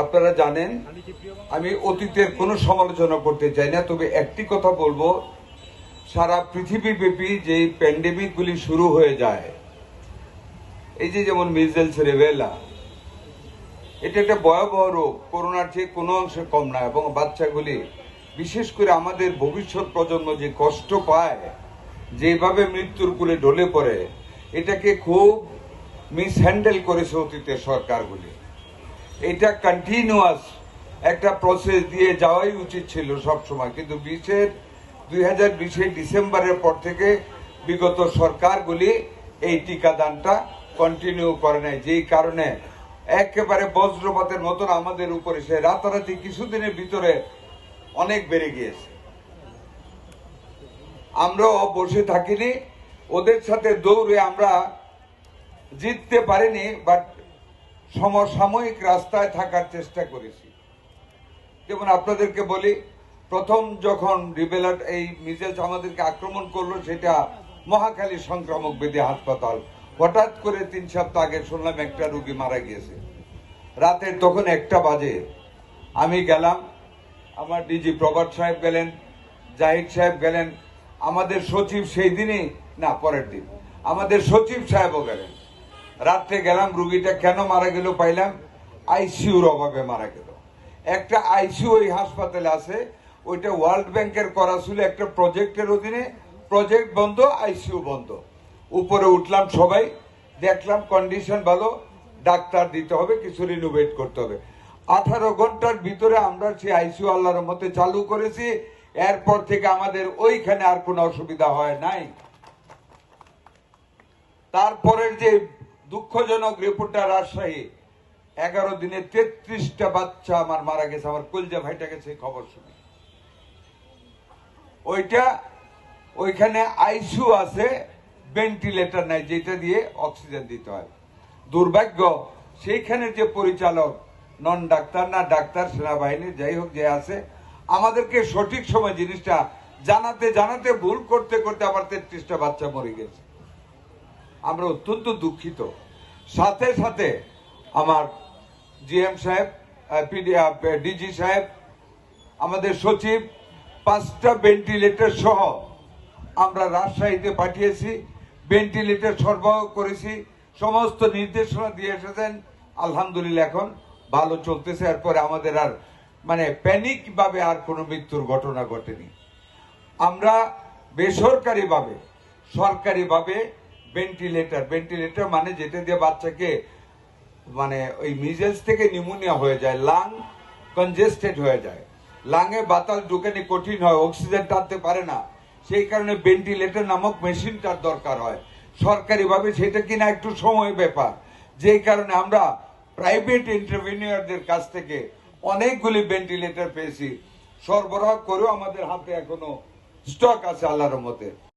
আপনারা জানেন আমি অতীতের কোনো সমালোচনা করতে চাই না, তবে একটি কথা বলবো, সারা পৃথিবীব্যাপী যে প্যান্ডেমিক গুলি শুরু হয়ে যায়, এই যে যেমন মিজেলস, রেবেলা, এটা একটা ভয়াবহ রোগ, করোনার চেয়ে কোনো অংশে কম না। এবং বাচ্চাগুলি, বিশেষ করে আমাদের ভবিষ্যৎ প্রজন্ম যে কষ্ট পায়, যেভাবে মৃত্যুর কুলে ঢলে পড়ে, এটাকে খুব মিসহ্যান্ডেল করেছে অতীতের সরকারগুলি। এটা কন্টিনিউয়াস একটা প্রসেস দিয়ে যাওয়াই উচিত ছিল সব সময়, কিন্তু 2020 ডিসেম্বরের পর থেকে বিগত সরকারগুলি এই টিকাদানটা কন্টিনিউ করে নাই, যেই কারণে একেবারে বজ্রপাতের মতন আমাদের উপরে সে রাতারাতি কিছুদিনের ভিতরে অনেক বেড়ে গিয়েছে। আমরাও বসে থাকিনি, ওদের সাথে দৌড়ে আমরা জিততে পারিনি, বাট সমসাময়িক রাস্তায় থাকার চেষ্টা করেছি। যেমন আপনাদেরকে বলি, প্রথম যখন রিবেলার এই মিজেলস আমাদেরকে আক্রমণ করলো, সেটা মহাখালী সংক্রামক ব্যাধি হাসপাতাল। হঠাৎ করে 3 সপ্তাহ আগে শুনলাম একটা রোগী মারা গিয়েছে। রাতের তখন 1টা বাজে, আমি গেলাম, আমার ডিজি প্রভাত সাহেব গেলেন, জাহিদ সাহেব গেলেন, আমাদের সচিব সেই দিনই না পরের দিন আমাদের সচিব সাহেবও গেলেন। রাত্রে গেলাম, রুগীটা কেন মারা গেল পাইলাম, আইসিইউর অভাবে মারা গেল। একটা আইসিইউ ওই হাসপাতালে আছে, ওইটা ওয়ার্ল্ড ব্যাংকের করা ছিল একটা প্রজেক্টের অধীনে, প্রজেক্ট বন্ধ, আইসিইউ বন্ধ। উপরে উঠলাম, সবাই দেখলাম কন্ডিশন ভালো, ডাক্তার দিতে হবে, কিছু রিনোভেট করতে হবে। 18 ঘন্টার ভিতরে আমরা সেই আইসিইউ আল্লাহর মতে চালু করেছি। এরপর থেকে আমাদের ওইখানে আর কোনো অসুবিধা হয় নাই। তারপরের যে দুঃখজনক রিপোর্টটা, রাজশাহী 11 দিনে 33টা বাচ্চা আমার মারা গেছে, আমার কলজা ভাইটা গেছে খবর শুনে। ওইখানে আইসিইউ আছে, ভেন্টিলেটর নাই, যেটা দিয়ে অক্সিজেন দিতে হয়। দুর্ভাগ্য, সেইখানে যে পরিচালক নন ডাক্তার, না ডাক্তার, সেনাবাহিনী, যাই হোক যে আছে, আমাদেরকে সঠিক সময় জিনিসটা জানাতে জানাতে ভুল করতে করতে আবার 33টা বাচ্চা মরে গেছে। আমরা অত্যন্ত দুঃখিত। সাথে সাথে আমার জিএম সাহেব, ডিজি সাহেব, আমাদের সচিব 5টা ভেন্টিলেটর সহ আমরা রাজশাহীতে পাঠিয়েছি, ভেন্টিলেটর সরবরাহ করেছি, সমস্ত নির্দেশনা দিয়ে এসেছেন। আলহামদুলিল্লাহ এখন ভালো চলতেছে। এরপরে আমাদের আর প্যানিক ভাবে আর কোনো মৃত্যুর ঘটনা ঘটেনি। আমরা বেসরকারিভাবে, সরকারিভাবে ভেন্টিলেটর মানে যেটা দিয়ে বাচ্চাকে ওই মিজেলস থেকে নিউমোনিয়া হয়ে যায়, লাং কনজেস্টেড হয়ে যায়, লাঙে বাতাস ঢুকানি কঠিন হয়, অক্সিজেন টানতে পারে না, সেই কারণে ভেন্টিলেটর নামক মেশিনটার দরকার হয়। সরকারিভাবে সেটা কিনা একটু সময় ব্যাপার, যেই কারণে আমরা প্রাইভেট এন্টারপ্রেনিয়রদের কাছ থেকে অনেকগুলি ভেন্টিলেটর পেয়েছি, সরবরাহ করেও আমাদের হাতে এখনো স্টক আছে আল্লাহর রহমতে।